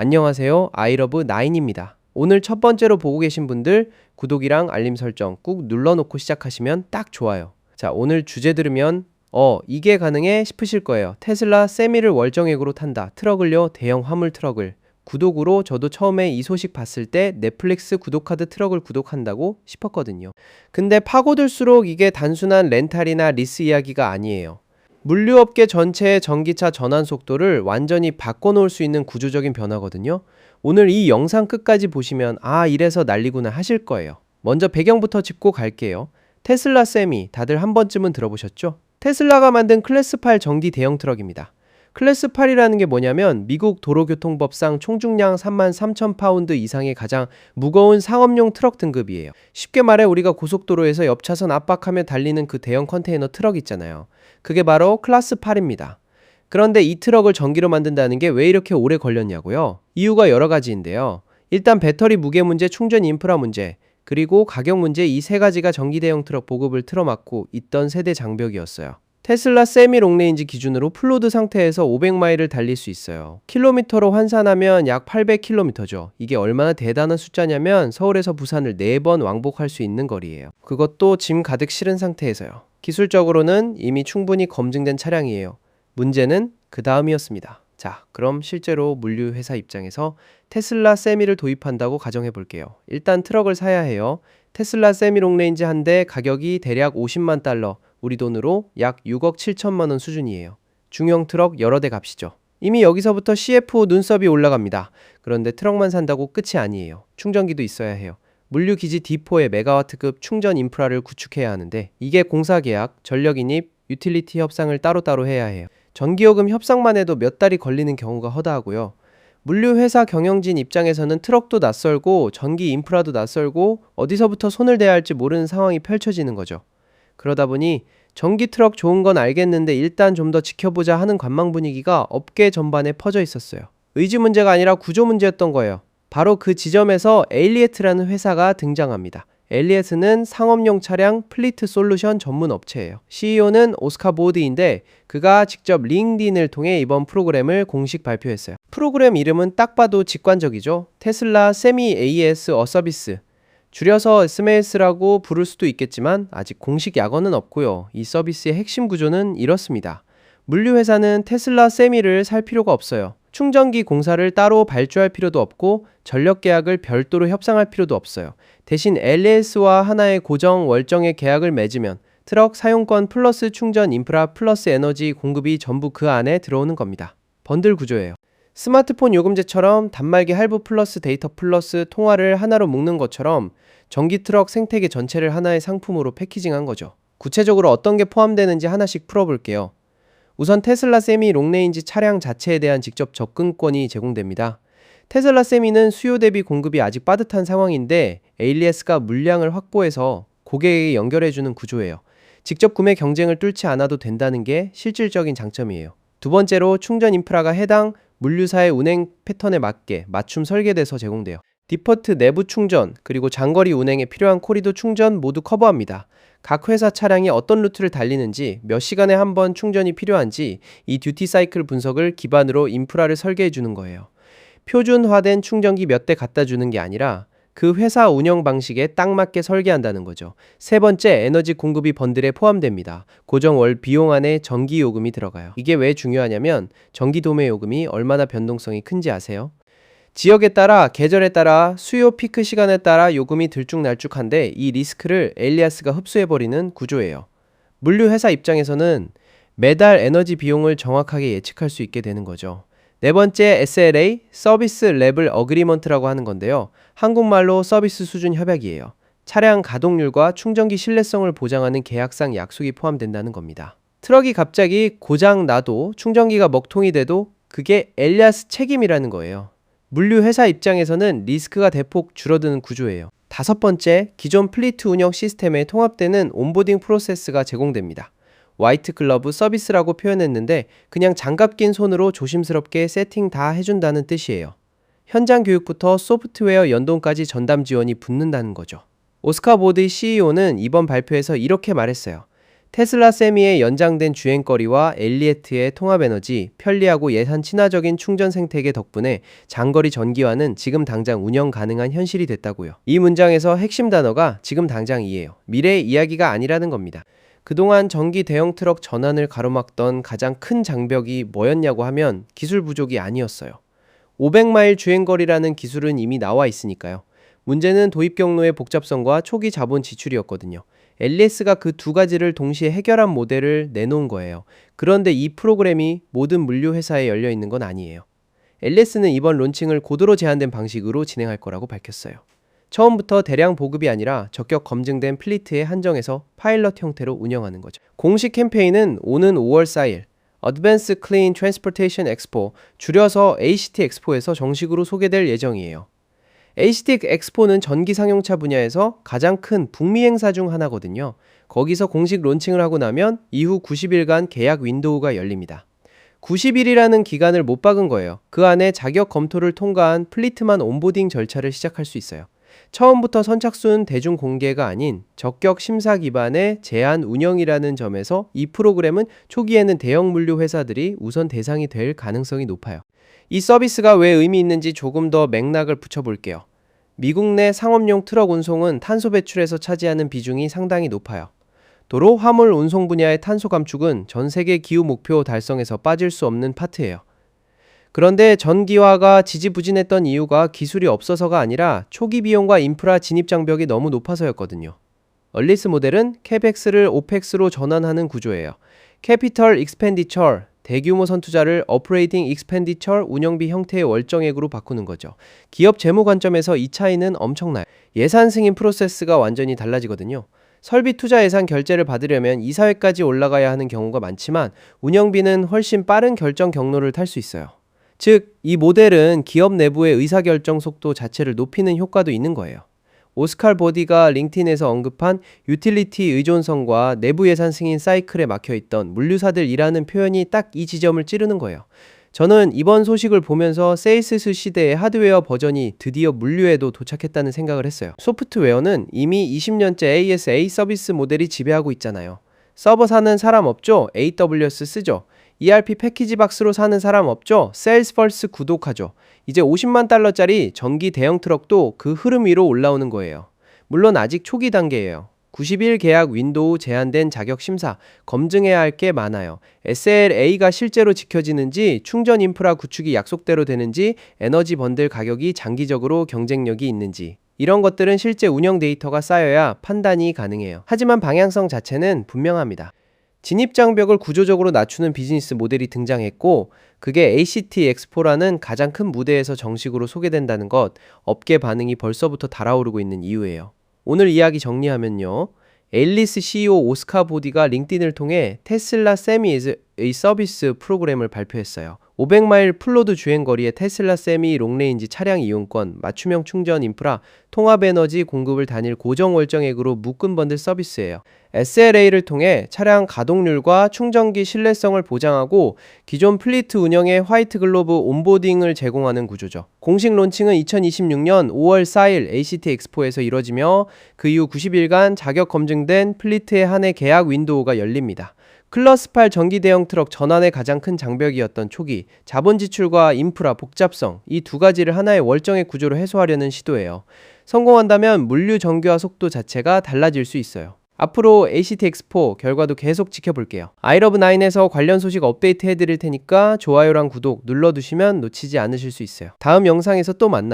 안녕하세요. 아이러브 나인입니다. 오늘 첫 번째로 보고 계신 분들 구독이랑 알림 설정 꾹 눌러놓고 시작하시면 딱 좋아요. 자, 오늘 주제 들으면 이게 가능해 싶으실 거예요. 테슬라 세미를 월정액으로 탄다. 트럭을요. 대형 화물 트럭을. 구독으로 저도 처음에 이 소식 봤을 때 넷플릭스 구독카드 트럭을 구독한다고 싶었거든요. 근데 파고들수록 이게 단순한 렌탈이나 리스 이야기가 아니에요. 물류업계 전체의 전기차 전환 속도를 완전히 바꿔놓을 수 있는 구조적인 변화거든요. 오늘 이 영상 끝까지 보시면 이래서 난리구나 하실 거예요. 먼저 배경부터 짚고 갈게요. 테슬라 세미 다들 한 번쯤은 들어보셨죠? 테슬라가 만든 클래스 8 전기 대형 트럭입니다. 클래스 8이라는 게 뭐냐면 미국 도로교통법상 총중량 33,000파운드 이상의 가장 무거운 상업용 트럭 등급이에요. 쉽게 말해 우리가 고속도로에서 옆차선 압박하며 달리는 그 대형 컨테이너 트럭 있잖아요. 그게 바로 클래스 8입니다. 그런데 이 트럭을 전기로 만든다는 게 왜 이렇게 오래 걸렸냐고요? 이유가 여러 가지인데요. 일단 배터리 무게 문제, 충전 인프라 문제, 그리고 가격 문제, 이 세 가지가 전기 대형 트럭 보급을 틀어막고 있던 세대 장벽이었어요. 테슬라 세미 롱레인지 기준으로 풀로드 상태에서 500마일을 달릴 수 있어요. 킬로미터로 환산하면 약 800km죠. 이게 얼마나 대단한 숫자냐면 서울에서 부산을 4번 왕복할 수 있는 거리예요. 그것도 짐 가득 실은 상태에서요. 기술적으로는 이미 충분히 검증된 차량이에요. 문제는 그 다음이었습니다. 자, 그럼 실제로 물류회사 입장에서 테슬라 세미를 도입한다고 가정해 볼게요. 일단 트럭을 사야 해요. 테슬라 세미 롱레인지 한 대 가격이 대략 50만 달러, 우리 돈으로 약 6억 7천만 원 수준이에요. 중형 트럭 여러 대 값이죠. 이미 여기서부터 CFO 눈썹이 올라갑니다. 그런데 트럭만 산다고 끝이 아니에요. 충전기도 있어야 해요. 물류기지 D4의 메가와트급 충전 인프라를 구축해야 하는데 이게 공사계약, 전력인입, 유틸리티 협상을 따로따로 해야 해요. 전기요금 협상만 해도 몇 달이 걸리는 경우가 허다하고요. 물류회사 경영진 입장에서는 트럭도 낯설고 전기 인프라도 낯설고 어디서부터 손을 대야 할지 모르는 상황이 펼쳐지는 거죠. 그러다 보니 전기 트럭 좋은 건 알겠는데 일단 좀 더 지켜보자 하는 관망 분위기가 업계 전반에 퍼져 있었어요. 의지 문제가 아니라 구조 문제였던 거예요. 바로 그 지점에서 에일리에트라는 회사가 등장합니다. 에일리에트는 상업용 차량 플리트 솔루션 전문 업체예요. CEO는 오스카 보드인데 그가 직접 링크드인을 통해 이번 프로그램을 공식 발표했어요. 프로그램 이름은 딱 봐도 직관적이죠. 테슬라 세미 AS 서비스, 줄여서 SMAS라고 부를 수도 있겠지만 아직 공식 약어는 없고요. 이 서비스의 핵심 구조는 이렇습니다. 물류회사는 테슬라 세미를 살 필요가 없어요. 충전기 공사를 따로 발주할 필요도 없고 전력 계약을 별도로 협상할 필요도 없어요. 대신 LS와 하나의 고정 월정의 계약을 맺으면 트럭 사용권 플러스 충전 인프라 플러스 에너지 공급이 전부 그 안에 들어오는 겁니다. 번들 구조예요. 스마트폰 요금제처럼 단말기 할부 플러스 데이터 플러스 통화를 하나로 묶는 것처럼 전기 트럭 생태계 전체를 하나의 상품으로 패키징한 거죠. 구체적으로 어떤 게 포함되는지 하나씩 풀어볼게요. 우선 테슬라 세미 롱레인지 차량 자체에 대한 직접 접근권이 제공됩니다. 테슬라 세미는 수요 대비 공급이 아직 빠듯한 상황인데 ALS가 물량을 확보해서 고객에게 연결해주는 구조예요. 직접 구매 경쟁을 뚫지 않아도 된다는 게 실질적인 장점이에요. 두 번째로 충전 인프라가 해당 물류사의 운행 패턴에 맞게 맞춤 설계돼서 제공돼요. 디포트 내부 충전, 그리고 장거리 운행에 필요한 코리도 충전 모두 커버합니다. 각 회사 차량이 어떤 루트를 달리는지, 몇 시간에 한 번 충전이 필요한지 이 듀티 사이클 분석을 기반으로 인프라를 설계해 주는 거예요. 표준화된 충전기 몇 대 갖다 주는 게 아니라 그 회사 운영 방식에 딱 맞게 설계한다는 거죠. 세 번째, 에너지 공급이 번들에 포함됩니다. 고정 월 비용 안에 전기 요금이 들어가요. 이게 왜 중요하냐면 전기 도매 요금이 얼마나 변동성이 큰지 아세요? 지역에 따라, 계절에 따라, 수요 피크 시간에 따라 요금이 들쭉날쭉한데 이 리스크를 에일리아스가 흡수해버리는 구조예요. 물류회사 입장에서는 매달 에너지 비용을 정확하게 예측할 수 있게 되는 거죠. 네 번째, SLA, 서비스 레벨 어그리먼트라고 하는 건데요. 한국말로 서비스 수준 협약이에요. 차량 가동률과 충전기 신뢰성을 보장하는 계약상 약속이 포함된다는 겁니다. 트럭이 갑자기 고장 나도 충전기가 먹통이 돼도 그게 에일리아스 책임이라는 거예요. 물류회사 입장에서는 리스크가 대폭 줄어드는 구조예요. 다섯 번째, 기존 플리트 운영 시스템에 통합되는 온보딩 프로세스가 제공됩니다. 화이트 글러브 서비스라고 표현했는데 그냥 장갑 낀 손으로 조심스럽게 세팅 다 해준다는 뜻이에요. 현장 교육부터 소프트웨어 연동까지 전담 지원이 붙는다는 거죠. 오스카 보드의 CEO는 이번 발표에서 이렇게 말했어요. 테슬라 세미의 연장된 주행거리와 엘리에트의 통합에너지, 편리하고 예산 친화적인 충전 생태계 덕분에 장거리 전기화는 지금 당장 운영 가능한 현실이 됐다고요. 이 문장에서 핵심 단어가 지금 당장이에요. 미래의 이야기가 아니라는 겁니다. 그동안 전기 대형 트럭 전환을 가로막던 가장 큰 장벽이 뭐였냐고 하면 기술 부족이 아니었어요. 500마일 주행거리라는 기술은 이미 나와 있으니까요. 문제는 도입 경로의 복잡성과 초기 자본 지출이었거든요. LES가 그 두 가지를 동시에 해결한 모델을 내놓은 거예요. 그런데 이 프로그램이 모든 물류 회사에 열려 있는 건 아니에요. LES는 이번 론칭을 고도로 제한된 방식으로 진행할 거라고 밝혔어요. 처음부터 대량 보급이 아니라 적격 검증된 플리트에 한정해서 파일럿 형태로 운영하는 거죠. 공식 캠페인은 오는 5월 4일 Advanced Clean Transportation Expo, 줄여서 ACT 엑스포에서 정식으로 소개될 예정이에요. ACT 엑스포는 전기 상용차 분야에서 가장 큰 북미 행사 중 하나거든요. 거기서 공식 론칭을 하고 나면 이후 90일간 계약 윈도우가 열립니다. 90일이라는 기간을 못 박은 거예요. 그 안에 자격 검토를 통과한 플리트만 온보딩 절차를 시작할 수 있어요. 처음부터 선착순 대중 공개가 아닌 적격 심사 기반의 제한 운영이라는 점에서 이 프로그램은 초기에는 대형 물류 회사들이 우선 대상이 될 가능성이 높아요. 이 서비스가 왜 의미 있는지 조금 더 맥락을 붙여볼게요. 미국 내 상업용 트럭 운송은 탄소 배출에서 차지하는 비중이 상당히 높아요. 도로 화물 운송 분야의 탄소 감축은 전 세계 기후 목표 달성에서 빠질 수 없는 파트예요. 그런데 전기화가 지지부진했던 이유가 기술이 없어서가 아니라 초기 비용과 인프라 진입 장벽이 너무 높아서였거든요. 얼리스 모델은 CapEx를 OpEx로 전환하는 구조예요. Capital Expenditure, 대규모 선투자를 Operating Expenditure, 운영비 형태의 월정액으로 바꾸는 거죠. 기업 재무 관점에서 이 차이는 엄청나요. 예산 승인 프로세스가 완전히 달라지거든요. 설비 투자 예산 결제를 받으려면 이사회까지 올라가야 하는 경우가 많지만 운영비는 훨씬 빠른 결정 경로를 탈 수 있어요. 즉, 이 모델은 기업 내부의 의사결정 속도 자체를 높이는 효과도 있는 거예요. 오스칼 버디가 링크드인에서 언급한 유틸리티 의존성과 내부 예산 승인 사이클에 막혀있던 물류사들이라는 표현이 딱 이 지점을 찌르는 거예요. 저는 이번 소식을 보면서 세일스스 시대의 하드웨어 버전이 드디어 물류에도 도착했다는 생각을 했어요. 소프트웨어는 이미 20년째 ASA 서비스 모델이 지배하고 있잖아요. 서버 사는 사람 없죠? AWS 쓰죠. ERP 패키지 박스로 사는 사람 없죠? 세일스펄스 구독하죠. 이제 $500,000짜리 전기 대형 트럭도 그 흐름 위로 올라오는 거예요. 물론 아직 초기 단계예요. 90일 계약 윈도우, 제한된 자격 심사, 검증해야 할 게 많아요. SLA가 실제로 지켜지는지, 충전 인프라 구축이 약속대로 되는지, 에너지 번들 가격이 장기적으로 경쟁력이 있는지, 이런 것들은 실제 운영 데이터가 쌓여야 판단이 가능해요. 하지만 방향성 자체는 분명합니다. 진입장벽을 구조적으로 낮추는 비즈니스 모델이 등장했고, 그게 ACT 엑스포라는 가장 큰 무대에서 정식으로 소개된다는 것, 업계 반응이 벌써부터 달아오르고 있는 이유예요. 오늘 이야기 정리하면요. 엘리스 CEO 오스카 보디가 링크드인을 통해 테슬라 세미의 서비스 프로그램을 발표했어요. 500마일 풀로드 주행거리의 테슬라 세미 롱레인지 차량 이용권, 맞춤형 충전 인프라, 통합에너지 공급을 단일 고정 월정액으로 묶은 번들 서비스예요. SLA를 통해 차량 가동률과 충전기 신뢰성을 보장하고 기존 플리트 운영에 화이트 글로브 온보딩을 제공하는 구조죠. 공식 론칭은 2026년 5월 4일 ACT 엑스포에서 이뤄지며 그 이후 90일간 자격 검증된 플리트의 한 해 계약 윈도우가 열립니다. 클래스 8 전기 대형 트럭 전환의 가장 큰 장벽이었던 초기, 자본 지출과 인프라 복잡성, 이 두 가지를 하나의 월정액 구조로 해소하려는 시도예요. 성공한다면 물류 정교화 속도 자체가 달라질 수 있어요. 앞으로 ACT 엑스포 결과도 계속 지켜볼게요. 아이러브9에서 관련 소식 업데이트 해드릴 테니까 좋아요랑 구독 눌러두시면 놓치지 않으실 수 있어요. 다음 영상에서 또 만나요.